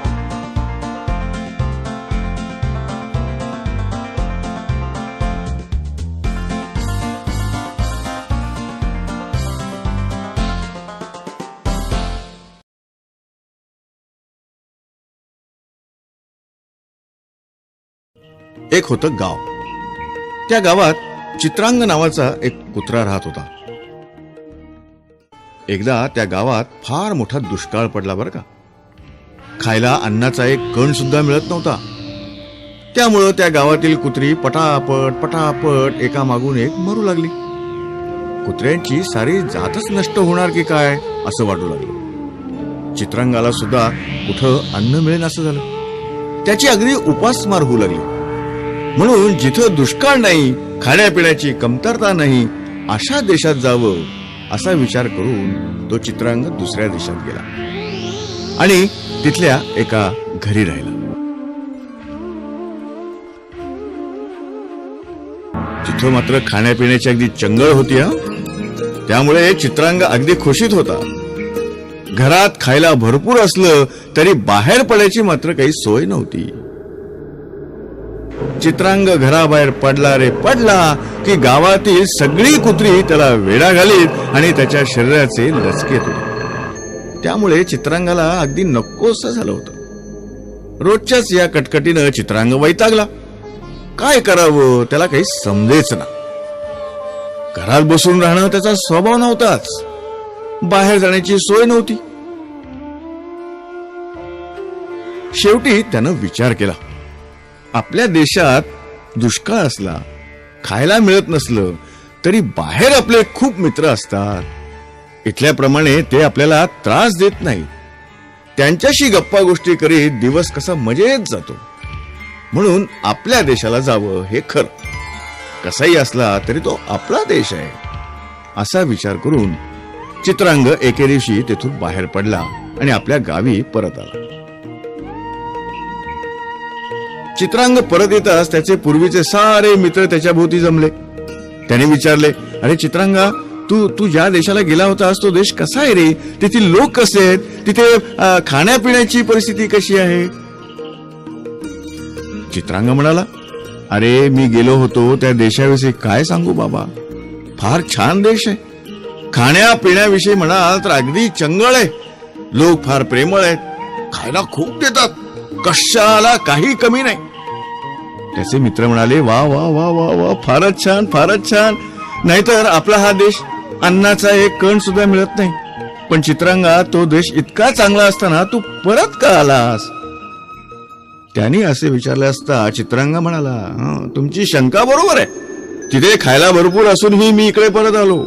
एक होतं गाव. त्या गावात चित्रांग नावाचा एक कुत्रा राहत होता. एकदा त्या गावात फार मोठा दुष्काळ पडला बरं का. खायला अन्नाचा एक कण सुद्धा मिळत नव्हता. त्यामुळं त्या गावातील कुत्री पटापट पटापट एका मागून एक मरू लागली. कुत्र्यांची सारी जातच नष्ट होणार की काय असं वाटू लागलं. चित्रांगाला सुद्धा कुठं अन्न मिळेल असं झालं. त्याची अगदी उपासमार होऊ लागली. म्हणून जिथं दुष्काळ नाही, खाण्यापिण्याची कमतरता नाही, अशा देशात जावं असा विचार करून तो चित्रांग दुसऱ्या देशात गेला आणि तिथल्या एका घरी राहिला. तिथं मात्र खाण्यापिण्याची अगदी चंगळ होती. त्यामुळे चित्रांग अगदी खुशीत होता. घरात खायला भरपूर असलं तरी बाहेर पडायची मात्र काही सोय नव्हती. चित्रांग घराबाहेर पडला रे पडला की गावातील सगळी कुत्री त्याला वेढा घालीत आणि त्याच्या शरीराचे लचके होते. त्यामुळे चित्रांगाला अगदी नकोसं झालं होतं. रोजच्याच या कटकटीनं चित्रांग वैतागला. काय करावं त्याला काही समजेच ना. घरात बसून राहणं त्याचा स्वभाव नव्हताच. बाहेर जाण्याची सोय नव्हती. शेवटी त्यानं विचार केला, आपल्या देशात दुष्काळ असला, खायला मिळत नसलं तरी बाहेर आपले खूप मित्र असतात. इथल्याप्रमाणे ते आपल्याला त्रास देत नाही. त्यांच्याशी गप्पा गोष्टी करीत दिवस कसा मजेत जातो. म्हणून आपल्या देशाला जावं हे खरं. कसाही असला तरी तो आपला देश आहे असा विचार करून चित्रांग एके दिवशी तेथून बाहेर पडला आणि आपल्या गावी परत आला. चित्रांग परत येताच त्याचे पूर्वीचे सारे मित्र त्याच्या भोवती जमले. त्याने विचारले, अरे चित्रांगा, तू ज्या देशाला गेला होतास तो देश कसा आहे रे? तेथील लोक कसे आहेत? तिथे खाण्यापिण्याची परिस्थिती कशी आहे? चित्रांग म्हणाला, अरे मी गेलो होतो त्या देशाविषयी काय सांगू बाबा. फार छान देश आहे. खाण्यापिण्याविषयी म्हणाल तर अगदी चंगळ आहे. लोक फार प्रेमळ आहेत. खायला खूप देतात. कशाला काही कमी नाही. त्याचे मित्र म्हणाले, वा वा वा वा वा, फारच छान फारच छान. नाहीतर आपला हा देश अन्नाचा एक कण सुद्धा मिळत नाही. पण चित्रांगा, तो देश इतका चांगला असताना तू परत का आलास? त्यांनी असे विचारले असता चित्रांगा म्हणाला, तुमची शंका बरोबर आहे. तिथे खायला भरपूर असूनही मी इकडे परत आलो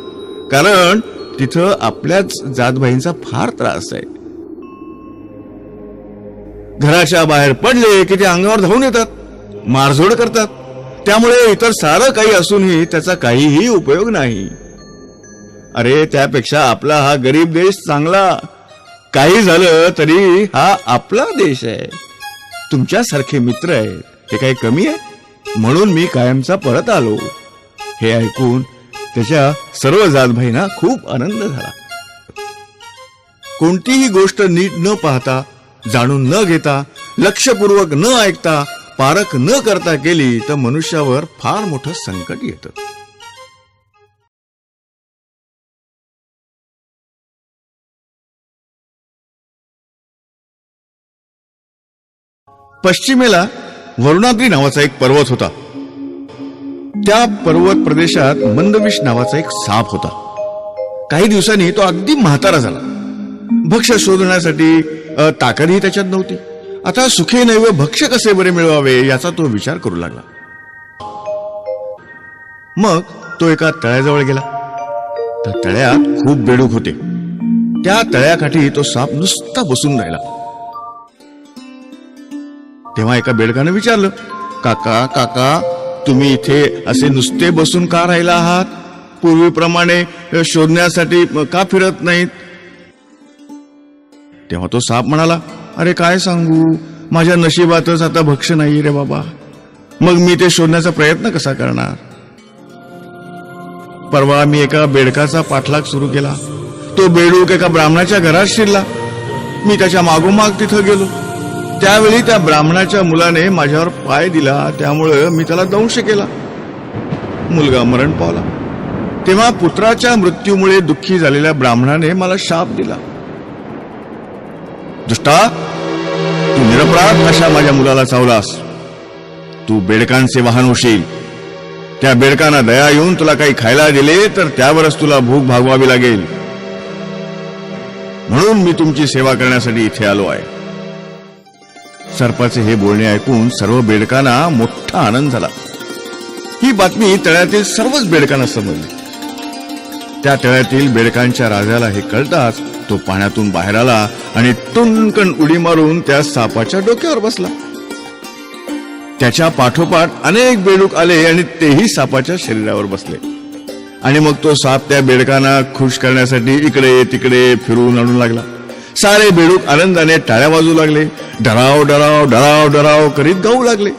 कारण तिथं आपल्याच जातभाईंचा फार त्रास आहे. घराच्या बाहेर पडले की ते अंगावर धावून येतात, मारझोड करतात. त्यामुळे इतर सारं काही असूनही त्याचा काहीही उपयोग नाही. अरे त्यापेक्षा आपला हा गरीब देश चांगला. काही झालं तरी हा आपला देश आहे. तुमच्यासारखे मित्र आहेत, हे काही कमी आहे? म्हणून मी कायमचा परत आलो. हे ऐकून त्याच्या सर्व जातभाईंना खूप आनंद झाला. कोणतीही गोष्ट नीट न पाहता, जाणून न घेता, लक्षपूर्वक न ऐकता, पारख न करता केली तर मनुष्यावर फार मोठं संकट येतं. पश्चिमेला वरुणाद्री नावाचा एक पर्वत होता. त्या पर्वत प्रदेशात मंदविष नावाचा एक साप होता. काही दिवसांनी तो अगदी म्हातारा झाला. भक्ष शोधण्यासाठी ताकदही त्याच्यात नव्हती. आता सुखे नैव भक्ष कसे बरे मिळवावे याचा तो विचार करू लागला. मग तो एका तळ्याजवळ गेला. त्या तळ्यात खूप बेडूक होते. त्या तळ्याकाठी तो साप नुसता बसून राहिला. तेव्हा एका बेडकाने विचारलं, काका काका, तुम्ही इथे असे नुसते बसून का राहिला आहात? पूर्वीप्रमाणे शोधण्यासाठी का फिरत नाहीत? तेव्हा तो साप म्हणाला, अरे काय सांगू, माझ्या नशिबातच आता भक्ष नाही रे बाबा. मग मी ते शोधण्याचा प्रयत्न कसा करणार? परवा मी एका बेडकाचा पाठलाग सुरू केला. तो बेडूक एका ब्राह्मणाच्या घरात शिरला. मी त्याच्या मागोमाग तिथं गेलो. त्यावेळी त्या ब्राह्मणाच्या मुलाने माझ्यावर पाय दिला, त्यामुळे मी त्याला दंश केला. मुलगा मरण पावला. तेव्हा पुत्राच्या मृत्यूमुळे दुःखी झालेल्या ब्राह्मणाने मला शाप दिला. दुष्टा, तू निरपराध अशा माझ्या मुलाला चावलास. तू बेडकांचे वाहन होशील. त्या बेडकांना दया येऊन तुला काही खायला दिले तर त्यावरच तुला भूक भागवावी लागेल. म्हणून मी तुमची सेवा करण्यासाठी इथे आलो आहे. सर्पाचे हे बोलणे ऐकून सर्व बेडकांना मोठा आनंद झाला. ही बातमी तळ्यातील सर्वच बेडकांना समजली. त्या तळ्यातील बेडकांच्या राजाला हे कळताच तो पाण्यातून बाहेर आला आणि टुनकन उडी मारून त्या सापाच्या डोक्यावर बसला. त्याच्या पाठोपाठ अनेक बेडूक आले आणि तेही सापाच्या शरीरावर बसले. आणि मग तो साप त्या बेडकांना खुश करण्यासाठी इकडे तिकडे फिरून आणू लागला. सारे बेडूक आनंदाने टाळ्या वाजू लागले. डराव डराव डराव डराव करीत गाऊ लागले.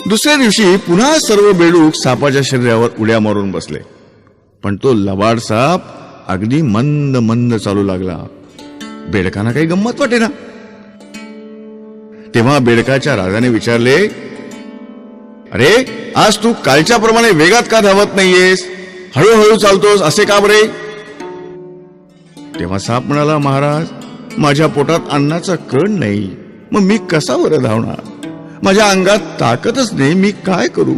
दुसऱ्या दिवशी पुन्हा सर्व बेडूक सापाच्या शरीरावर उड्या मारून बसले. पण तो लबाड साप अगदी मंद मंद चालू लागला. बेडकांना काही गंमत वाटेना. तेव्हा बेडकाच्या राजाने विचारले, अरे आज तू कालच्या प्रमाणे वेगात का धावत नाहीयेस? हळूहळू चालतोस असे का बरे? तेव्हा साप म्हणाला, महाराज, माझ्या पोटात अन्नाचा कण नाही, मग मी कसा बरं धावणार? माझ्या अंगात ताकदच नाही, मी काय करू?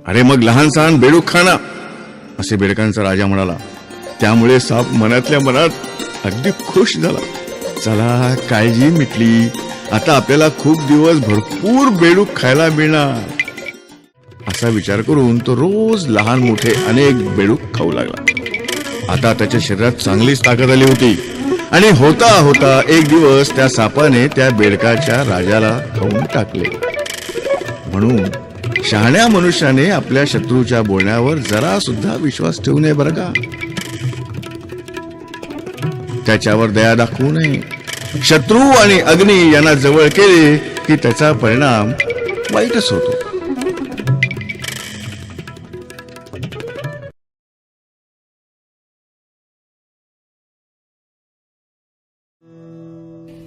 अरे मग लहान सहान बेडूक खाना, असे बेडकांचा राजा म्हणाला. त्यामुळे साप मनातल्या मनात अगदी खुश झाला. चला, काळजी मिटली. आता आपल्याला खूप दिवस भरपूर बेडूक खायला मिळणार, असा विचार करून तो रोज लहान मोठे अनेक बेडूक खाऊ लागला. आता त्याच्या शरीरात चांगलीच ताकद आली होती. आणि होता होता एक दिवस त्या सापाने त्या बेडकाच्या राजाला खाऊन टाकले. म्हणून शहाण्या मनुष्याने आपल्या शत्रूच्या बोलण्यावर जरा सुद्धा विश्वास ठेवू नये बरं का. त्याच्यावर दया दाखवू नये. शत्रू आणि अग्नी यांना जवळ केले की त्याचा परिणाम वाईटच होतो.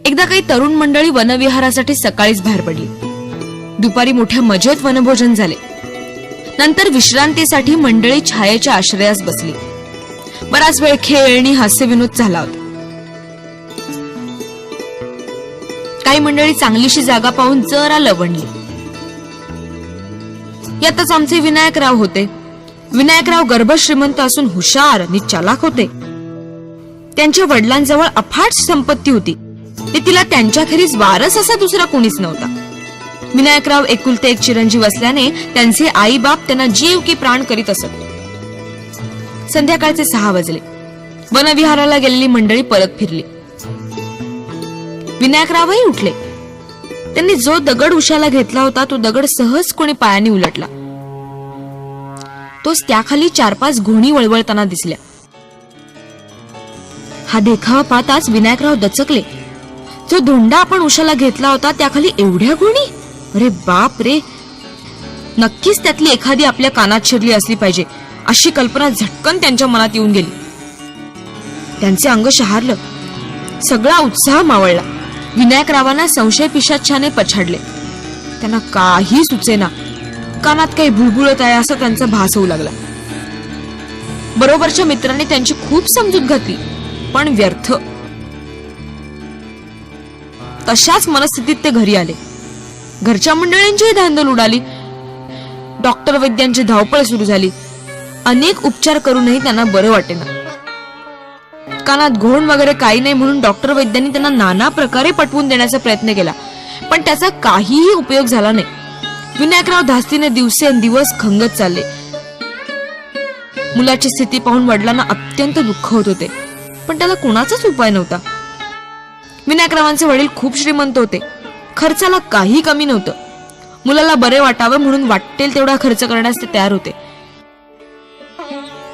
एकदा काही तरुण मंडळी वनविहारासाठी सकाळीच बाहेर पडली. दुपारी मोठ्या मजेत वनभोजन झाले. नंतर विश्रांतीसाठी मंडळी छायेच्या आश्रयास बसली. बराच वेळ खेळ आणि हास्यविनोद झाला होता. काही मंडळी चांगलीशी जागा पाहून जरा लवणली. यातच आमचे विनायकराव होते. विनायकराव गर्भश्रीमंत असून हुशार आणि चालाक होते. त्यांच्या वडिलांजवळ अफाट संपत्ती होती. ते तिला त्यांच्याखेरीज वारस असा दुसरा कोणीच नव्हता. विनायकराव एकुलते एक चिरंजीव असल्याने त्यांचे आई बाप त्यांना जीव की प्राण करीत असत. संध्याकाळचे 6 वाजले. वनविहाराला गेलेली मंडळी परत फिरली. विनायकरावही उठले. त्यांनी जो दगड उशाला घेतला होता तो दगड सहज कोणी पायाने उलटला. तोच त्याखाली 4-5 घोणी वळवळताना दिसल्या. हा देखावा पाहताच विनायकराव दचकले. जो धोंडा आपण उशाला घेतला होता त्याखाली एवढ्या घोणी? अरे बाप रे, नक्कीच त्यातली एखादी आपल्या कानात शिरली असली पाहिजे अशी कल्पना झटकन त्यांच्या मनात येऊन गेली. त्यांचे अंग शहारलं. सगळा उत्साह मावळला. विनायकरावांना संशय पिशाचाने पछाडले. त्यांना काही सुचेना. कानात काही बुळबुळत आहे असं त्यांचा भास होऊ लागला. बरोबरच्या मित्रांनी त्यांची खूप समजूत घातली, पण व्यर्थ. तशाच मनस्थितीत ते घरी आले. घरच्या मंडळींचीही धांदल उडाली. डॉक्टर वैद्यांची धावपळ सुरू झाली. अनेक उपचार करूनही त्यांना बरं वाटेना. कानात घोण वगैरे काही नाही म्हणून डॉक्टर वैद्यांनी त्यांना नाना प्रकारे पटवून देण्याचा प्रयत्न केला, पण त्याचा काहीही उपयोग झाला नाही. विनायकराव धास्तीने दिवसेंदिवस खंगत चालले. मुलाची स्थिती पाहून वडिलांना अत्यंत दुःख होत होते, पण त्याला कोणाचाच उपाय नव्हता. विनायकरावांचे वडील खूप श्रीमंत होते, खर्चाला काही कमी नव्हतं. मुलाला बरे वाटावं म्हणून वाटेल तेवढा खर्च करण्यास ते तयार होते.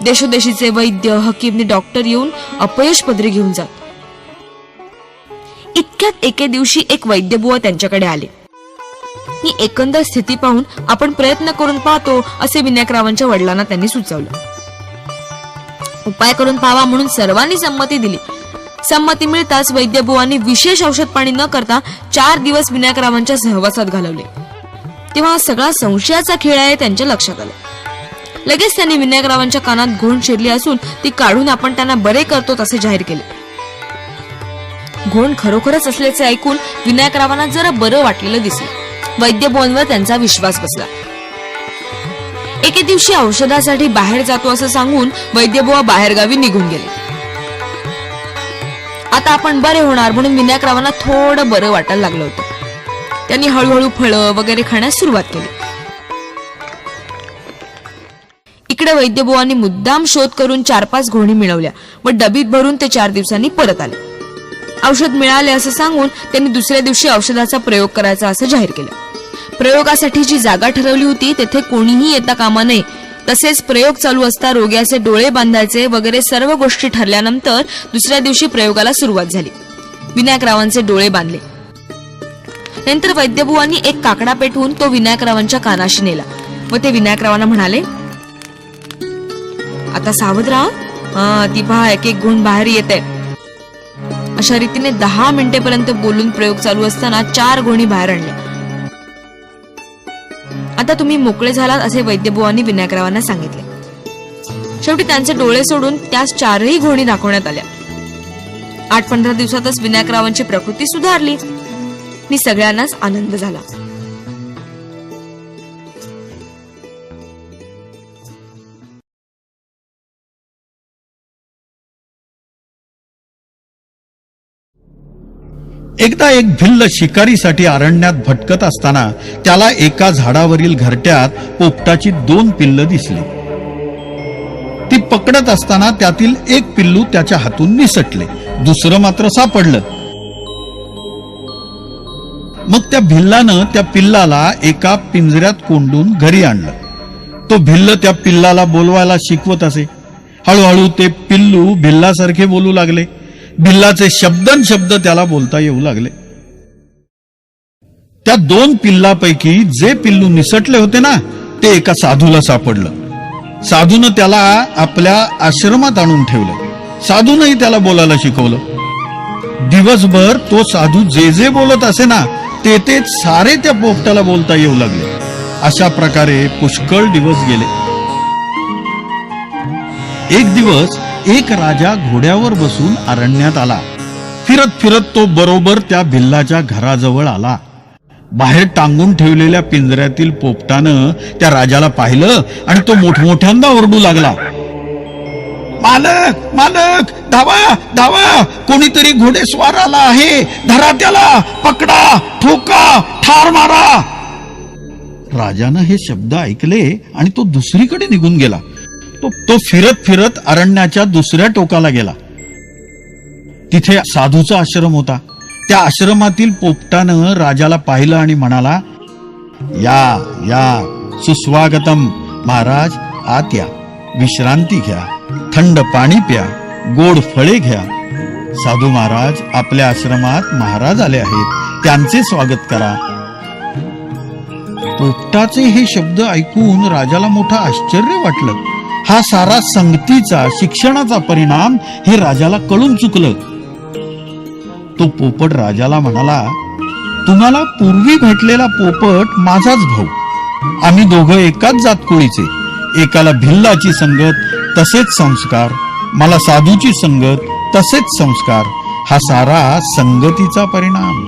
देशोदेशीचे वैद्य, हकीम, डॉक्टर येऊन अपयश पदरी घेऊन जात. इतक्यात एके दिवशी एक वैद्यबुवा त्यांच्याकडे आले. ही एकंदर स्थिती पाहून आपण प्रयत्न करून पाहतो असे विनायकरावांच्या वडिलांना त्यांनी सुचवलं. उपाय करून पाहावा म्हणून सर्वांनी संमती दिली. संमती मिळताच वैद्यबुवांनी विशेष औषध पाणी न करता 4 दिवस विनायकरावांच्या सहवासात घालवले. तेव्हा सगळा संशयाचा खेळ आहे त्यांच्या लक्षात आलं. लगेच त्यांनी विनायकरावांच्या कानात घोण शिरली असून ती काढून आपण त्यांना बरे करतो असे जाहीर केले. घोण खरोखरच असल्याचे ऐकून विनायकरावांना जरा बरं वाटलेलं दिसलं. वैद्यबुवांवर त्यांचा विश्वास बसला. एके दिवशी औषधासाठी बाहेर जातो असं सांगून वैद्यबुवा बाहेरगावी निघून गेले. आता आपण बरे होणार म्हणून विनायकरावांना थोडं बरं वाटायला लागलं होतं. त्यांनी हळूहळू फळं वगैरे खाण्यास सुरुवात केली. इकडे वैद्यबुवांनी मुद्दाम शोध करून 4-5 घोणी मिळवल्या व डबीत भरून ते 4 दिवसांनी परत आले. औषध मिळाले असं सांगून त्यांनी दुसऱ्या दिवशी औषधाचा प्रयोग करायचा असं जाहीर केलं. प्रयोगासाठी जी जागा ठरवली होती तेथे कोणीही येता कामा नये, तसेच प्रयोग चालू असता रोग्याचे डोळे बांधायचे वगैरे सर्व गोष्टी ठरल्यानंतर दुसऱ्या दिवशी प्रयोगाला सुरुवात झाली. विनायकरावांचे डोळे बांधले. नंतर वैद्यबुवांनी एक काकडा पेटवून तो विनायकरावांच्या कानाशी नेला व ते विनायकरावांना म्हणाले, आता सावध राहा, ती पहा एक एक गुण बाहेर येते. अशा रीतीने 10 मिनिटेपर्यंत बोलून प्रयोग चालू असताना 4 गोणी बाहेर आणल्या. आता तुम्ही मोकळे झालात असे वैद्यबुवांनी विनायकरावांना सांगितले. शेवटी त्यांचे डोळे सोडून त्यास 4ही घोणी दाखवण्यात आल्या. 8-15 दिवसातच विनायकरावांची प्रकृती सुधारली आणि सगळ्यांनाच आनंद झाला. एकदा एक भिल्ल शिकारीसाठी अरण्यात भटकत असताना त्याला एका झाडावरील घरट्यात पोपटाची 2 पिल्ल दिसली. ती पकडत असताना त्यातील एक पिल्लू त्याच्या हातून निसटले, दुसरं मात्र सापडलं. मग त्या भिल्लानं त्या पिल्लाला एका पिंजऱ्यात कोंडून घरी आणलं. तो भिल्ल त्या पिल्लाला बोलवायला शिकवत असे. हळूहळू ते पिल्लू भिल्लासारखे बोलू लागले. भिल्लाचे शब्द त्याला बोलता येऊ लागले. त्या 2 पिल्लापैकी जे पिल्लू निसटले होते ना, ते एका साधूला सापडलं. साधूनं त्याला आपल्या आश्रमात आणून ठेवलं. साधूनही त्याला बोलायला शिकवलं. दिवसभर तो साधू जे जे बोलत असे ना, ते सारे त्या पोपटाला बोलता येऊ लागले. अशा प्रकारे पुष्कळ दिवस गेले. एक दिवस एक राजा घोड्यावर बसून अरण्यात आला. फिरत फिरत तो बरोबर त्या भिल्लाच्या घराजवळ आला. बाहेर टांगून ठेवलेल्या पिंजऱ्यातील पोपटानं त्या राजाला पाहिलं आणि तो मोठमोठ्यांदा ओरडू लागला, मालक मालक, धावा धावा, कोणीतरी घोडेस्वार आला आहे, धरा त्याला, पकडा, ठोका, ठार मारा. राजानं हे शब्द ऐकले आणि तो दुसरीकडे निघून गेला. तो फिरत फिरत अरण्याच्या दुसऱ्या टोकाला गेला. तिथे साधूचा आश्रम होता. त्या आश्रमातील पोपटानं राजाला पाहिलं आणि म्हणाला, या या, सुस्वागतम महाराज, आत या, विश्रांती घ्या, थंड पाणी प्या, गोड फळे घ्या. साधू महाराज, आपल्या आश्रमात महाराज आले आहेत, त्यांचे स्वागत करा. पोपटाचे हे शब्द ऐकून राजाला मोठं आश्चर्य वाटलं. हा सारा संगतीचा, शिक्षणाचा परिणाम हे राजाला कळून चुकलं. तो पोपट राजाला म्हणाला, तुम्हाला पूर्वी भेटलेला पोपट माझाच भाऊ. आम्ही दोघं एकाच जातकुळीचे. एकाला भिल्लाची संगत, तसेच संस्कार. मला साधूची संगत, तसेच संस्कार. हा सारा संगतीचा परिणाम.